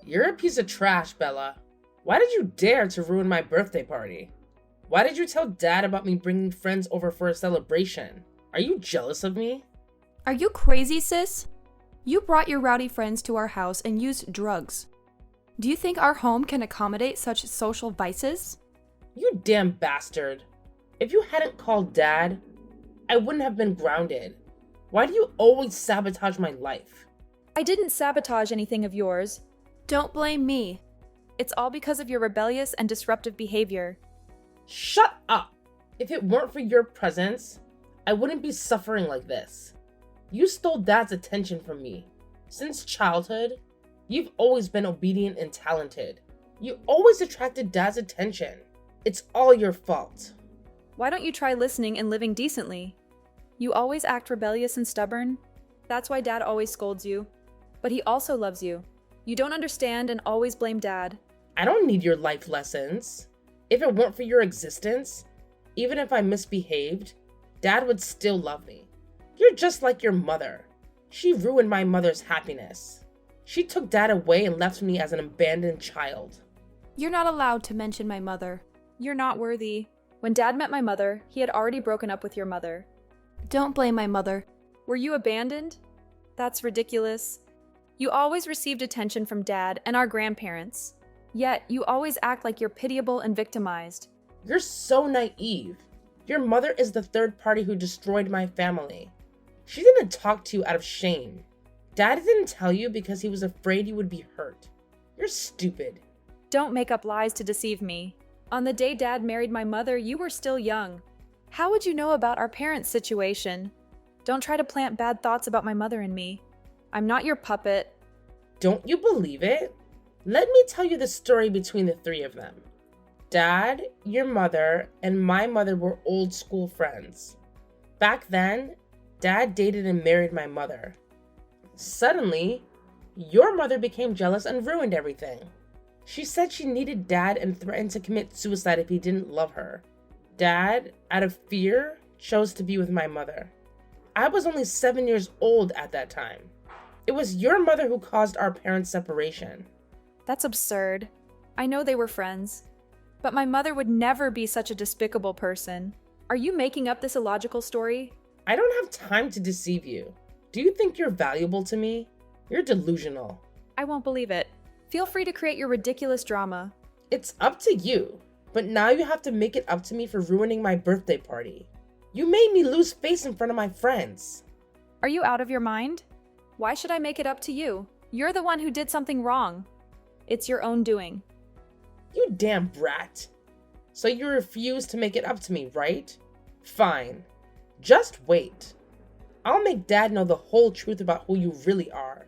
You're a piece of trash, Bella. Why did you dare to ruin my birthday party? Why did you tell Dad about me bringing friends over for a celebration? Are you jealous of me? Are you crazy, sis? You brought your rowdy friends to our house and used drugs. Do you think our home can accommodate such social vices? You damn bastard. If you hadn't called Dad, I wouldn't have been grounded. Why do you always sabotage my life? I didn't sabotage anything of yours. Don't blame me. It's all because of your rebellious and disruptive behavior. Shut up! If it weren't for your presence, I wouldn't be suffering like this. You stole Dad's attention from me. Since childhood, you've always been obedient and talented. You always attracted Dad's attention. It's all your fault. Why don't you try listening and living decently? You always act rebellious and stubborn. That's why Dad always scolds you. But he also loves you. You don't understand and always blame Dad. I don't need your life lessons. If it weren't for your existence, even if I misbehaved, Dad would still love me. You're just like your mother. She ruined my mother's happiness. She took Dad away and left me as an abandoned child. You're not allowed to mention my mother. You're not worthy. When Dad met my mother, he had already broken up with your mother. Don't blame my mother. Were you abandoned? That's ridiculous. You always received attention from Dad and our grandparents. Yet, you always act like you're pitiable and victimized. You're so naive. Your mother is the third party who destroyed my family. She didn't talk to you out of shame. Dad didn't tell you because he was afraid you would be hurt. You're stupid. Don't make up lies to deceive me. On the day Dad married my mother, you were still young. How would you know about our parents' situation? Don't try to plant bad thoughts about my mother and me. I'm not your puppet. Don't you believe it? Let me tell you the story between the three of them. Dad, your mother, and my mother were old school friends. Back then, Dad dated and married my mother. Suddenly, your mother became jealous and ruined everything. She said she needed Dad and threatened to commit suicide if he didn't love her. Dad, out of fear, chose to be with my mother. I was only 7 years old at that time. It was your mother who caused our parents' separation. That's absurd. I know they were friends. But my mother would never be such a despicable person. Are you making up this illogical story? I don't have time to deceive you. Do you think you're valuable to me? You're delusional. I won't believe it. Feel free to create your ridiculous drama. It's up to you, but now you have to make it up to me for ruining my birthday party. You made me lose face in front of my friends. Are you out of your mind? Why should I make it up to you? You're the one who did something wrong. It's your own doing. You damn brat. So you refuse to make it up to me, right? Fine. Just wait. I'll make Dad know the whole truth about who you really are.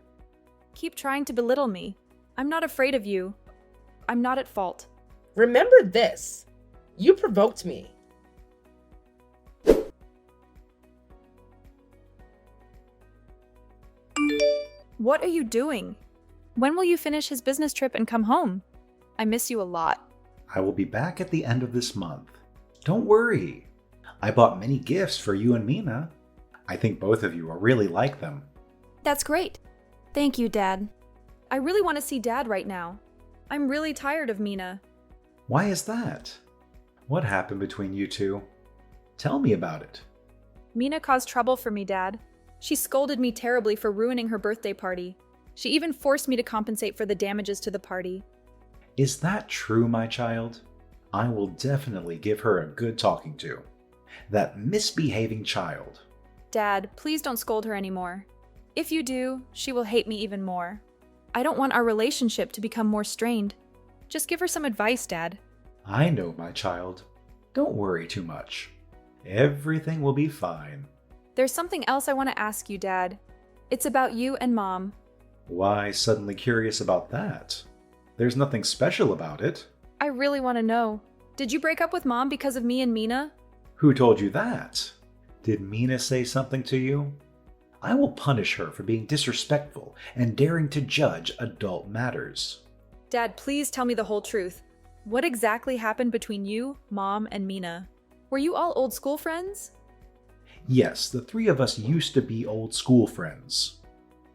Keep trying to belittle me. I'm not afraid of you. I'm not at fault. Remember this. You provoked me. What are you doing? When will you finish his business trip and come home? I miss you a lot. I will be back at the end of this month. Don't worry. I bought many gifts for you and Mina. I think both of you will really like them. That's great. Thank you, Dad. I really want to see Dad right now. I'm really tired of Mina. Why is that? What happened between you two? Tell me about it. Mina caused trouble for me, Dad. She scolded me terribly for ruining her birthday party. She even forced me to compensate for the damages to the party. Is that true, my child? I will definitely give her a good talking to. That misbehaving child. Dad, please don't scold her anymore. If you do, she will hate me even more. I don't want our relationship to become more strained. Just give her some advice, Dad. I know, my child. Don't worry too much. Everything will be fine. There's something else I want to ask you, Dad. It's about you and Mom. Why suddenly curious about that? There's nothing special about it. I really want to know. Did you break up with Mom because of me and Mina? Who told you that? Did Mina say something to you? I will punish her for being disrespectful and daring to judge adult matters. Dad, please tell me the whole truth. What exactly happened between you, Mom, and Mina? Were you all old school friends? Yes, the three of us used to be old school friends.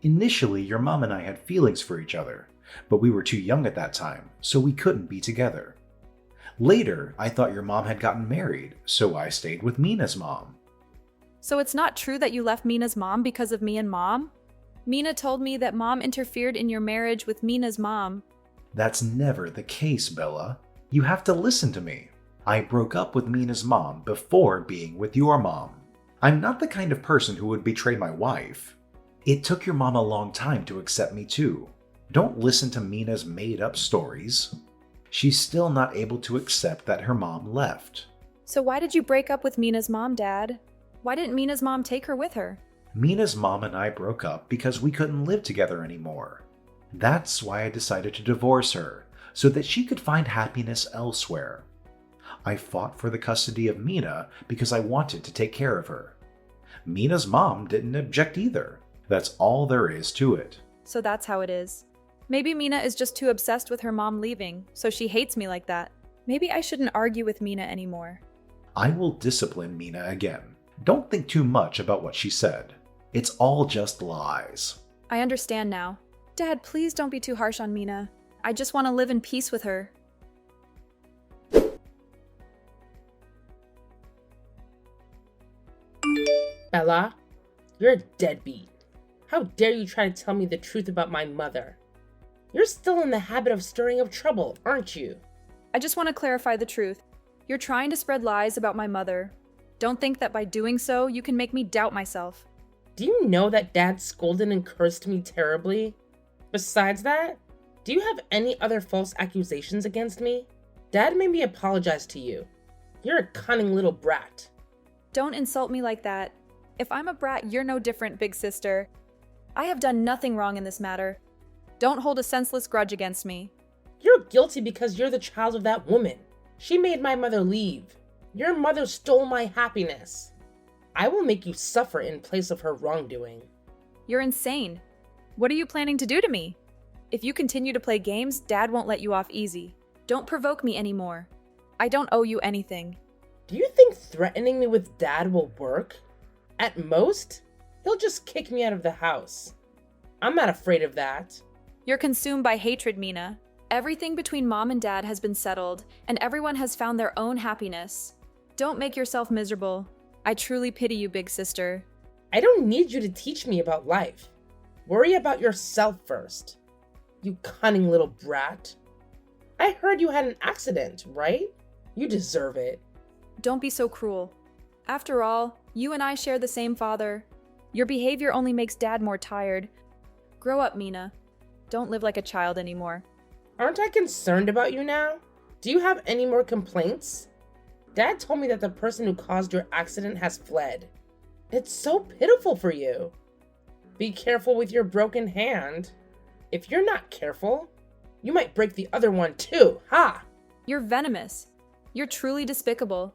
Initially, your mom and I had feelings for each other, but we were too young at that time, so we couldn't be together. Later, I thought your mom had gotten married, so I stayed with Mina's mom. So it's not true that you left Mina's mom because of me and Mom? Mina told me that Mom interfered in your marriage with Mina's mom. That's never the case, Bella. You have to listen to me. I broke up with Mina's mom before being with your mom. I'm not the kind of person who would betray my wife. It took your mom a long time to accept me too. Don't listen to Mina's made-up stories. She's still not able to accept that her mom left. So why did you break up with Mina's mom, Dad? Why didn't Mina's mom take her with her? Mina's mom and I broke up because we couldn't live together anymore. That's why I decided to divorce her, so that she could find happiness elsewhere. I fought for the custody of Mina because I wanted to take care of her. Mina's mom didn't object either. That's all there is to it. So that's how it is. Maybe Mina is just too obsessed with her mom leaving, so she hates me like that. Maybe I shouldn't argue with Mina anymore. I will discipline Mina again. Don't think too much about what she said. It's all just lies. I understand now. Dad, please don't be too harsh on Mina. I just want to live in peace with her. Bella, you're a deadbeat. How dare you try to tell me the truth about my mother? You're still in the habit of stirring up trouble, aren't you? I just want to clarify the truth. You're trying to spread lies about my mother. Don't think that by doing so, you can make me doubt myself. Do you know that Dad scolded and cursed me terribly? Besides that, do you have any other false accusations against me? Dad made me apologize to you. You're a cunning little brat. Don't insult me like that. If I'm a brat, you're no different, big sister. I have done nothing wrong in this matter. Don't hold a senseless grudge against me. You're guilty because you're the child of that woman. She made my mother leave. Your mother stole my happiness. I will make you suffer in place of her wrongdoing. You're insane. What are you planning to do to me? If you continue to play games, Dad won't let you off easy. Don't provoke me anymore. I don't owe you anything. Do you think threatening me with Dad will work? At most, he'll just kick me out of the house. I'm not afraid of that. You're consumed by hatred, Mina. Everything between Mom and Dad has been settled, and everyone has found their own happiness. Don't make yourself miserable. I truly pity you, big sister. I don't need you to teach me about life. Worry about yourself first. You cunning little brat. I heard you had an accident, right? You deserve it. Don't be so cruel. After all, you and I share the same father. Your behavior only makes Dad more tired. Grow up, Mina. Don't live like a child anymore. Aren't I concerned about you now? Do you have any more complaints? Dad told me that the person who caused your accident has fled. It's so pitiful for you. Be careful with your broken hand. If you're not careful, you might break the other one too, ha! You're venomous. You're truly despicable.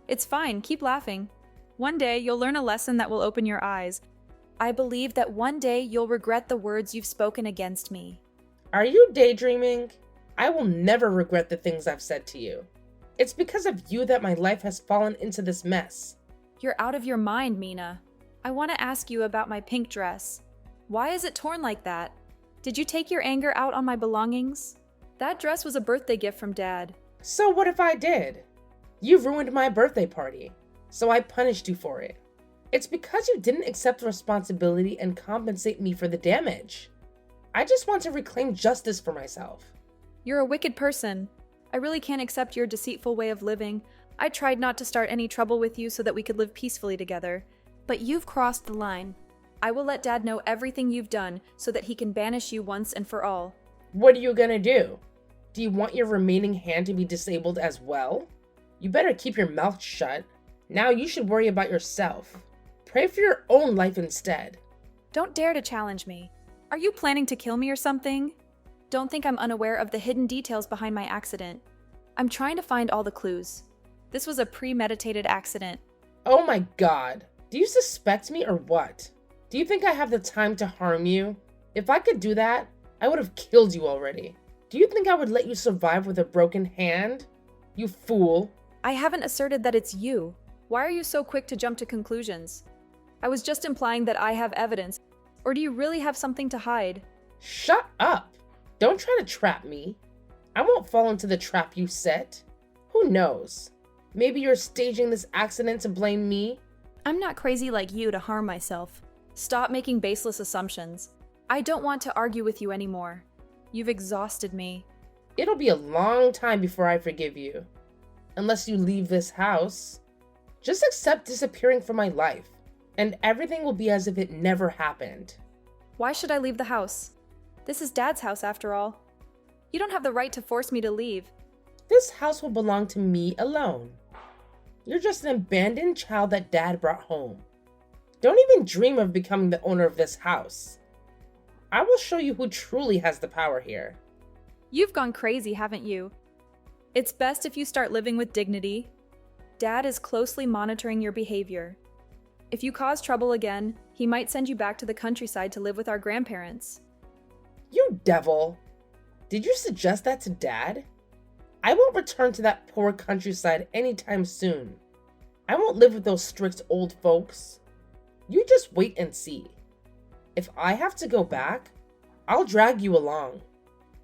It's fine, keep laughing. One day, you'll learn a lesson that will open your eyes. I believe that one day you'll regret the words you've spoken against me. Are you daydreaming? I will never regret the things I've said to you. It's because of you that my life has fallen into this mess. You're out of your mind, Mina. I want to ask you about my pink dress. Why is it torn like that? Did you take your anger out on my belongings? That dress was a birthday gift from Dad. So what if I did? You ruined my birthday party, so I punished you for it. It's because you didn't accept responsibility and compensate me for the damage. I just want to reclaim justice for myself. You're a wicked person. I really can't accept your deceitful way of living. I tried not to start any trouble with you so that we could live peacefully together. But you've crossed the line. I will let Dad know everything you've done so that he can banish you once and for all. What are you gonna do? Do you want your remaining hand to be disabled as well? You better keep your mouth shut. Now you should worry about yourself. Pray for your own life instead. Don't dare to challenge me. Are you planning to kill me or something? Don't think I'm unaware of the hidden details behind my accident. I'm trying to find all the clues. This was a premeditated accident. Oh my god. Do you suspect me or what? Do you think I have the time to harm you? If I could do that, I would have killed you already. Do you think I would let you survive with a broken hand? You fool. I haven't asserted that it's you. Why are you so quick to jump to conclusions? I was just implying that I have evidence. Or do you really have something to hide? Shut up. Don't try to trap me. I won't fall into the trap you set. Who knows? Maybe you're staging this accident to blame me? I'm not crazy like you to harm myself. Stop making baseless assumptions. I don't want to argue with you anymore. You've exhausted me. It'll be a long time before I forgive you. Unless you leave this house. Just accept disappearing from my life, and everything will be as if it never happened. Why should I leave the house? This is Dad's house after all. You don't have the right to force me to leave. This house will belong to me alone. You're just an abandoned child that Dad brought home. Don't even dream of becoming the owner of this house. I will show you who truly has the power here. You've gone crazy, haven't you? It's best if you start living with dignity. Dad is closely monitoring your behavior. If you cause trouble again, he might send you back to the countryside to live with our grandparents. You devil! Did you suggest that to Dad? I won't return to that poor countryside anytime soon. I won't live with those strict old folks. You just wait and see. If I have to go back, I'll drag you along.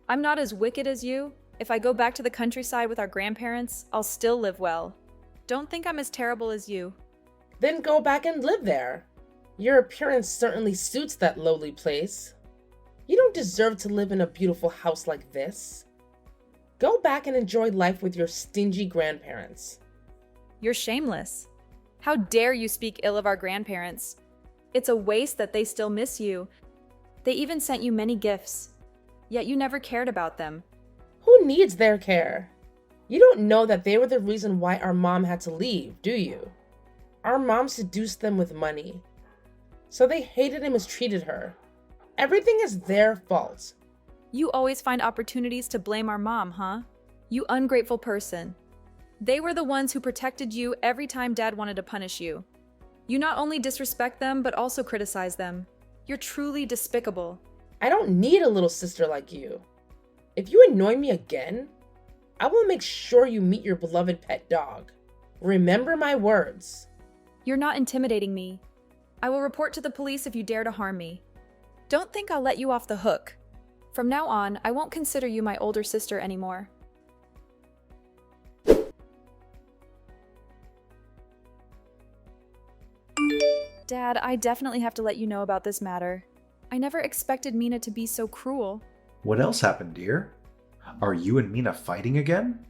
I'm not as wicked as you. If I go back to the countryside with our grandparents, I'll still live well. Don't think I'm as terrible as you. Then go back and live there. Your appearance certainly suits that lowly place. You don't deserve to live in a beautiful house like this. Go back and enjoy life with your stingy grandparents. You're shameless. How dare you speak ill of our grandparents? It's a waste that they still miss you. They even sent you many gifts, yet you never cared about them. Who needs their care? You don't know that they were the reason why our mom had to leave, do you? Our mom seduced them with money. So they hated and mistreated her. Everything is their fault. You always find opportunities to blame our mom, huh? You ungrateful person. They were the ones who protected you every time Dad wanted to punish you. You not only disrespect them, but also criticize them. You're truly despicable. I don't need a little sister like you. If you annoy me again, I will make sure you meet your beloved pet dog. Remember my words. You're not intimidating me. I will report to the police if you dare to harm me. Don't think I'll let you off the hook. From now on, I won't consider you my older sister anymore. Dad, I definitely have to let you know about this matter. I never expected Mina to be so cruel. What else happened, dear? Are you and Mina fighting again?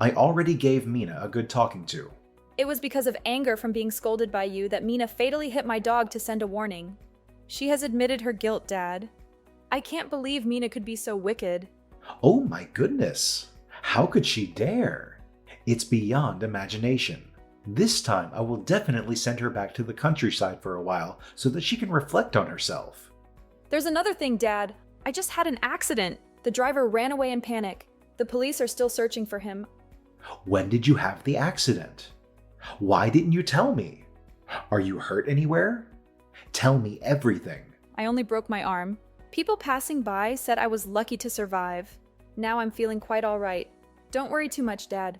I already gave Mina a good talking to. It was because of anger from being scolded by you that Mina fatally hit my dog to send a warning. She has admitted her guilt, Dad. I can't believe Mina could be so wicked. Oh my goodness! How could she dare? It's beyond imagination. This time I will definitely send her back to the countryside for a while so that she can reflect on herself. There's another thing, Dad. I just had an accident. The driver ran away in panic. The police are still searching for him. When did you have the accident? Why didn't you tell me? Are you hurt anywhere? Tell me everything. I only broke my arm. People passing by said I was lucky to survive. Now I'm feeling quite all right. Don't worry too much, Dad.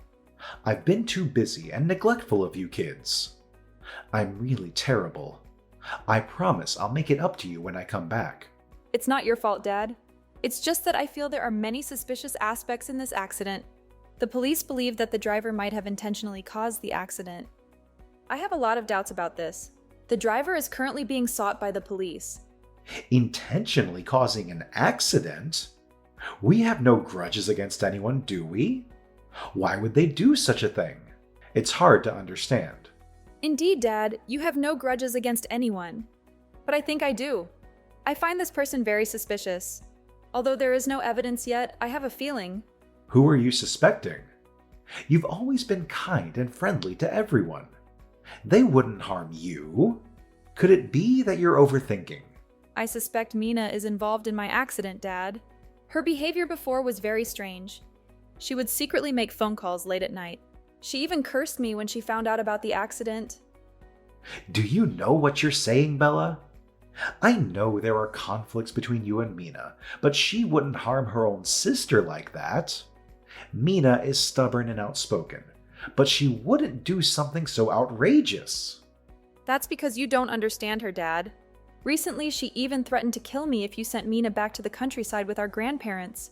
I've been too busy and neglectful of you kids. I'm really terrible. I promise I'll make it up to you when I come back. It's not your fault, Dad. It's just that I feel there are many suspicious aspects in this accident. The police believe that the driver might have intentionally caused the accident. I have a lot of doubts about this. The driver is currently being sought by the police. Intentionally causing an accident? We have no grudges against anyone, do we? Why would they do such a thing? It's hard to understand. Indeed, Dad, you have no grudges against anyone. But I think I do. I find this person very suspicious. Although there is no evidence yet, I have a feeling. Who are you suspecting? You've always been kind and friendly to everyone. They wouldn't harm you. Could it be that you're overthinking? I suspect Mina is involved in my accident, Dad. Her behavior before was very strange. She would secretly make phone calls late at night. She even cursed me when she found out about the accident. Do you know what you're saying, Bella? I know there are conflicts between you and Mina, but she wouldn't harm her own sister like that. Mina is stubborn and outspoken, but she wouldn't do something so outrageous. That's because you don't understand her, Dad. Recently, she even threatened to kill me if you sent Mina back to the countryside with our grandparents.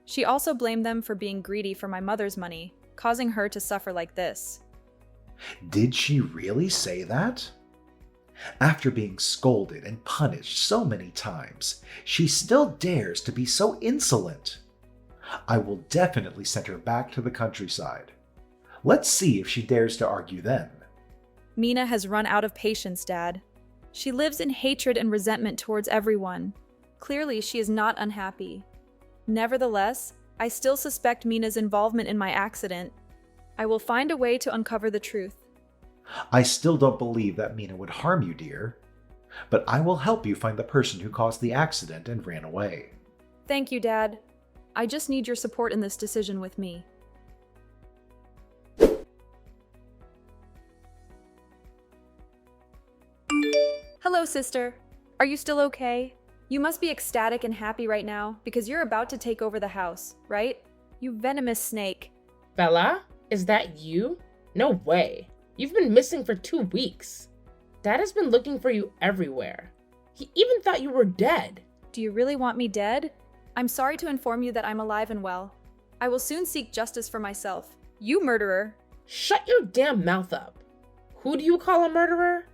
She also blamed them for being greedy for my mother's money, causing her to suffer like this. Did she really say that? After being scolded and punished so many times, she still dares to be so insolent. I will definitely send her back to the countryside. Let's see if she dares to argue then. Mina has run out of patience, Dad. She lives in hatred and resentment towards everyone. Clearly, she is not unhappy. Nevertheless, I still suspect Mina's involvement in my accident. I will find a way to uncover the truth. I still don't believe that Mina would harm you, dear. But I will help you find the person who caused the accident and ran away. Thank you, Dad. I just need your support in this decision with me. Hello, sister. Are you still okay? You must be ecstatic and happy right now because you're about to take over the house, right? You venomous snake. Bella, is that you? No way. You've been missing for 2 weeks. Dad has been looking for you everywhere. He even thought you were dead. Do you really want me dead? I'm sorry to inform you that I'm alive and well. I will soon seek justice for myself. You murderer. Shut your damn mouth up. Who do you call a murderer?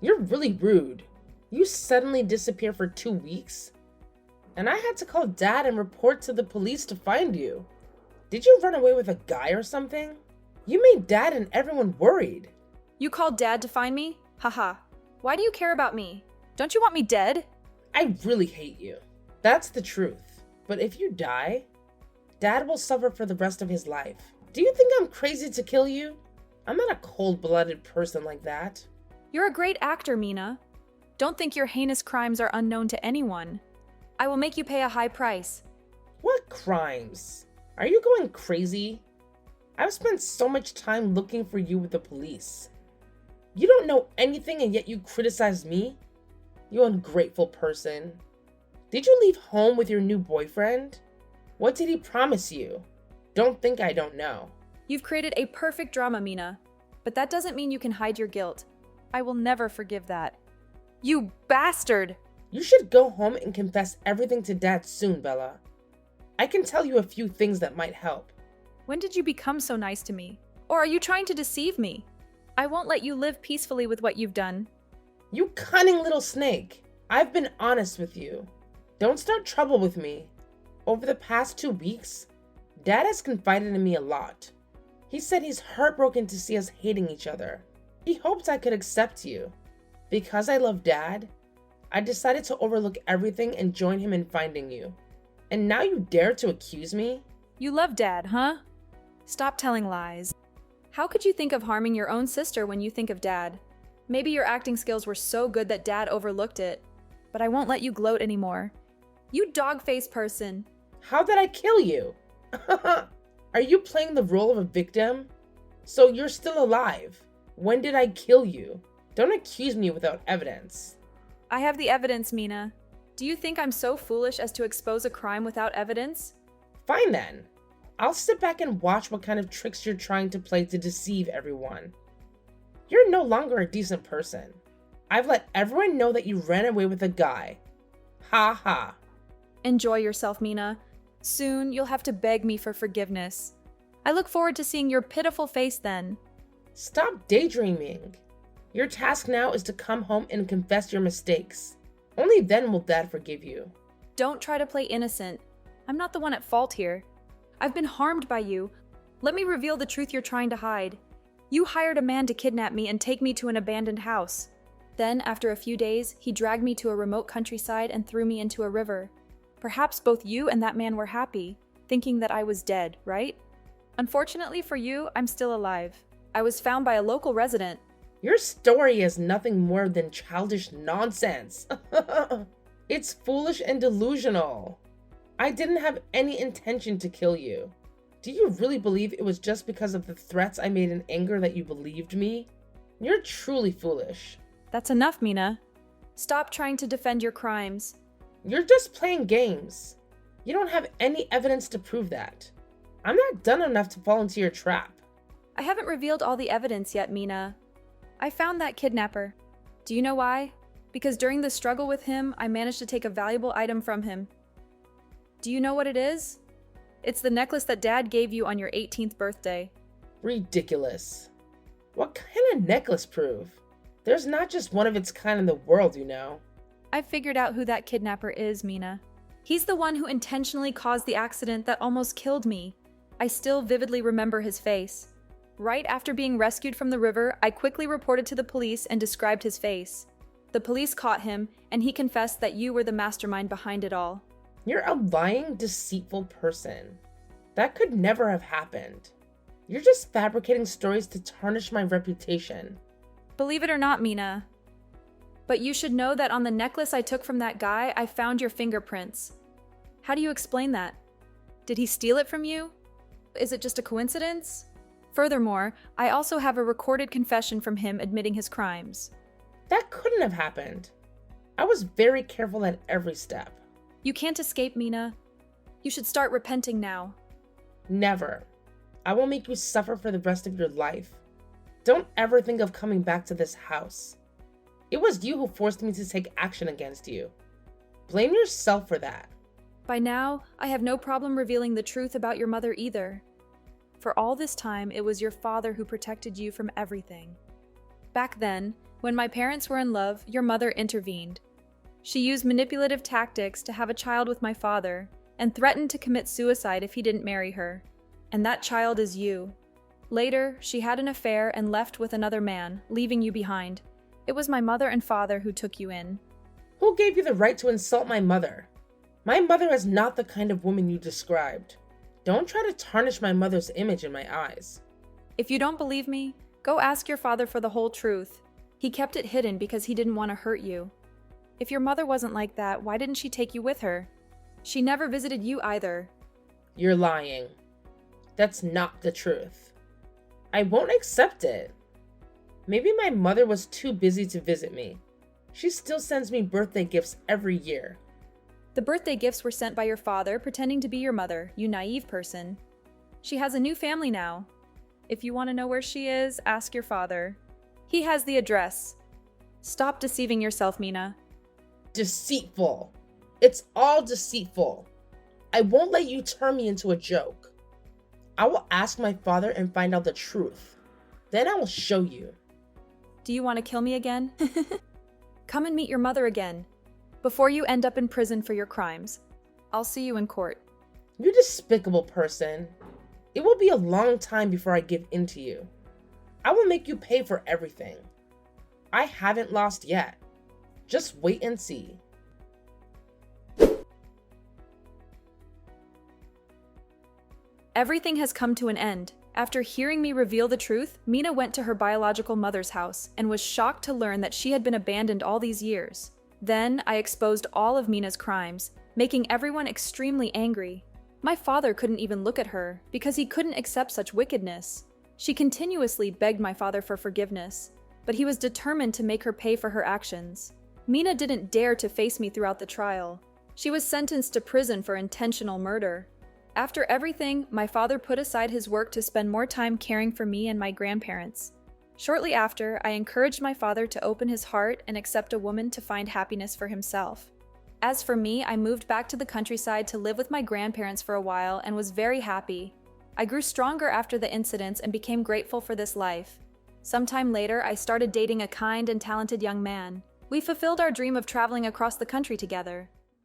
You're really rude. You suddenly disappear for 2 weeks? And I had to call Dad and report to the police to find you. Did you run away with a guy or something? You made Dad and everyone worried. You called Dad to find me? Haha. Why do you care about me? Don't you want me dead? I really hate you. That's the truth. But if you die, Dad will suffer for the rest of his life. Do you think I'm crazy to kill you? I'm not a cold-blooded person like that. You're a great actor, Mina. Don't think your heinous crimes are unknown to anyone. I will make you pay a high price. What crimes? Are you going crazy? I've spent so much time looking for you with the police. You don't know anything and yet you criticize me? You ungrateful person. Did you leave home with your new boyfriend? What did he promise you? Don't think I don't know. You've created a perfect drama, Mina. But that doesn't mean you can hide your guilt. I will never forgive that. You bastard! You should go home and confess everything to Dad soon, Bella. I can tell you a few things that might help. When did you become so nice to me? Or are you trying to deceive me? I won't let you live peacefully with what you've done. You cunning little snake. I've been honest with you. Don't start trouble with me. Over the past 2 weeks, Dad has confided in me a lot. He said he's heartbroken to see us hating each other. He hoped I could accept you. Because I love Dad, I decided to overlook everything and join him in finding you. And now you dare to accuse me? You love Dad, huh? Stop telling lies. How could you think of harming your own sister when you think of Dad? Maybe your acting skills were so good that Dad overlooked it. But I won't let you gloat anymore. You dog-faced person. How did I kill you? Are you playing the role of a victim? So you're still alive. When did I kill you? Don't accuse me without evidence. I have the evidence, Mina. Do you think I'm so foolish as to expose a crime without evidence? Fine then. I'll sit back and watch what kind of tricks you're trying to play to deceive everyone. You're no longer a decent person. I've let everyone know that you ran away with a guy. Ha ha. Enjoy yourself, Mina. Soon you'll have to beg me for forgiveness. I look forward to seeing your pitiful face then. Stop daydreaming. Your task now is to come home and confess your mistakes. Only then will Dad forgive you. Don't try to play innocent. I'm not the one at fault here. I've been harmed by you. Let me reveal the truth you're trying to hide. You hired a man to kidnap me and take me to an abandoned house. Then, after a few days, he dragged me to a remote countryside and threw me into a river. Perhaps both you and that man were happy, thinking that I was dead, right? Unfortunately for you, I'm still alive. I was found by a local resident. Your story is nothing more than childish nonsense. It's foolish and delusional. I didn't have any intention to kill you. Do you really believe it was just because of the threats I made in anger that you believed me? You're truly foolish. That's enough, Mina. Stop trying to defend your crimes. You're just playing games. You don't have any evidence to prove that. I'm not dumb enough to fall into your trap. I haven't revealed all the evidence yet, Mina. I found that kidnapper. Do you know why? because during the struggle with him, I managed to take a valuable item from him. Do you know what it is? It's the necklace that Dad gave you on your 18th birthday. Ridiculous. What kind of necklace proof? There's not just one of its kind in the world, you know. I figured out who that kidnapper is, Mina. He's the one who intentionally caused the accident that almost killed me. I still vividly remember his face. Right after being rescued from the river, I quickly reported to the police and described his face. The police caught him, and he confessed that you were the mastermind behind it all. You're a lying, deceitful person. That could never have happened. You're just fabricating stories to tarnish my reputation. Believe it or not, Mina. But you should know that on the necklace I took from that guy, I found your fingerprints. How do you explain that? Did he steal it from you? Is it just a coincidence? Furthermore, I also have a recorded confession from him admitting his crimes. That couldn't have happened. I was very careful at every step. You can't escape, Mina. You should start repenting now. Never. I will make you suffer for the rest of your life. Don't ever think of coming back to this house. It was you who forced me to take action against you. Blame yourself for that. By now, I have no problem revealing the truth about your mother either. For all this time, it was your father who protected you from everything. Back then, when my parents were in love, your mother intervened. She used manipulative tactics to have a child with my father and threatened to commit suicide if he didn't marry her. And that child is you. Later, she had an affair and left with another man, leaving you behind. It was my mother and father who took you in. Who gave you the right to insult my mother? My mother is not the kind of woman you described. Don't try to tarnish my mother's image in my eyes. If you don't believe me, go ask your father for the whole truth. He kept it hidden because he didn't want to hurt you. If your mother wasn't like that, why didn't she take you with her? She never visited you either. You're lying. That's not the truth. I won't accept it. Maybe my mother was too busy to visit me. She still sends me birthday gifts every year. The birthday gifts were sent by your father, pretending to be your mother, you naive person. She has a new family now. If you want to know where she is, ask your father. He has the address. Stop deceiving yourself, Mina. Deceitful. It's all deceitful. I won't let you turn me into a joke. I will ask my father and find out the truth. Then I will show you. Do you want to kill me again? Come and meet your mother again, before you end up in prison for your crimes. I'll see you in court. You despicable person. It will be a long time before I give in to you. I will make you pay for everything. I haven't lost yet. Just wait and see. Everything has come to an end. After hearing me reveal the truth, Mina went to her biological mother's house and was shocked to learn that she had been abandoned all these years. Then I exposed all of Mina's crimes, making everyone extremely angry. My father couldn't even look at her because he couldn't accept such wickedness. She continuously begged my father for forgiveness, but he was determined to make her pay for her actions. Mina didn't dare to face me throughout the trial. She was sentenced to prison for intentional murder. After everything, my father put aside his work to spend more time caring for me and my grandparents. Shortly after, I encouraged my father to open his heart and accept a woman to find happiness for himself. As for me, I moved back to the countryside to live with my grandparents for a while and was very happy. I grew stronger after the incidents and became grateful for this life. Sometime later, I started dating a kind and talented young man. We fulfilled our dream of traveling across the country together.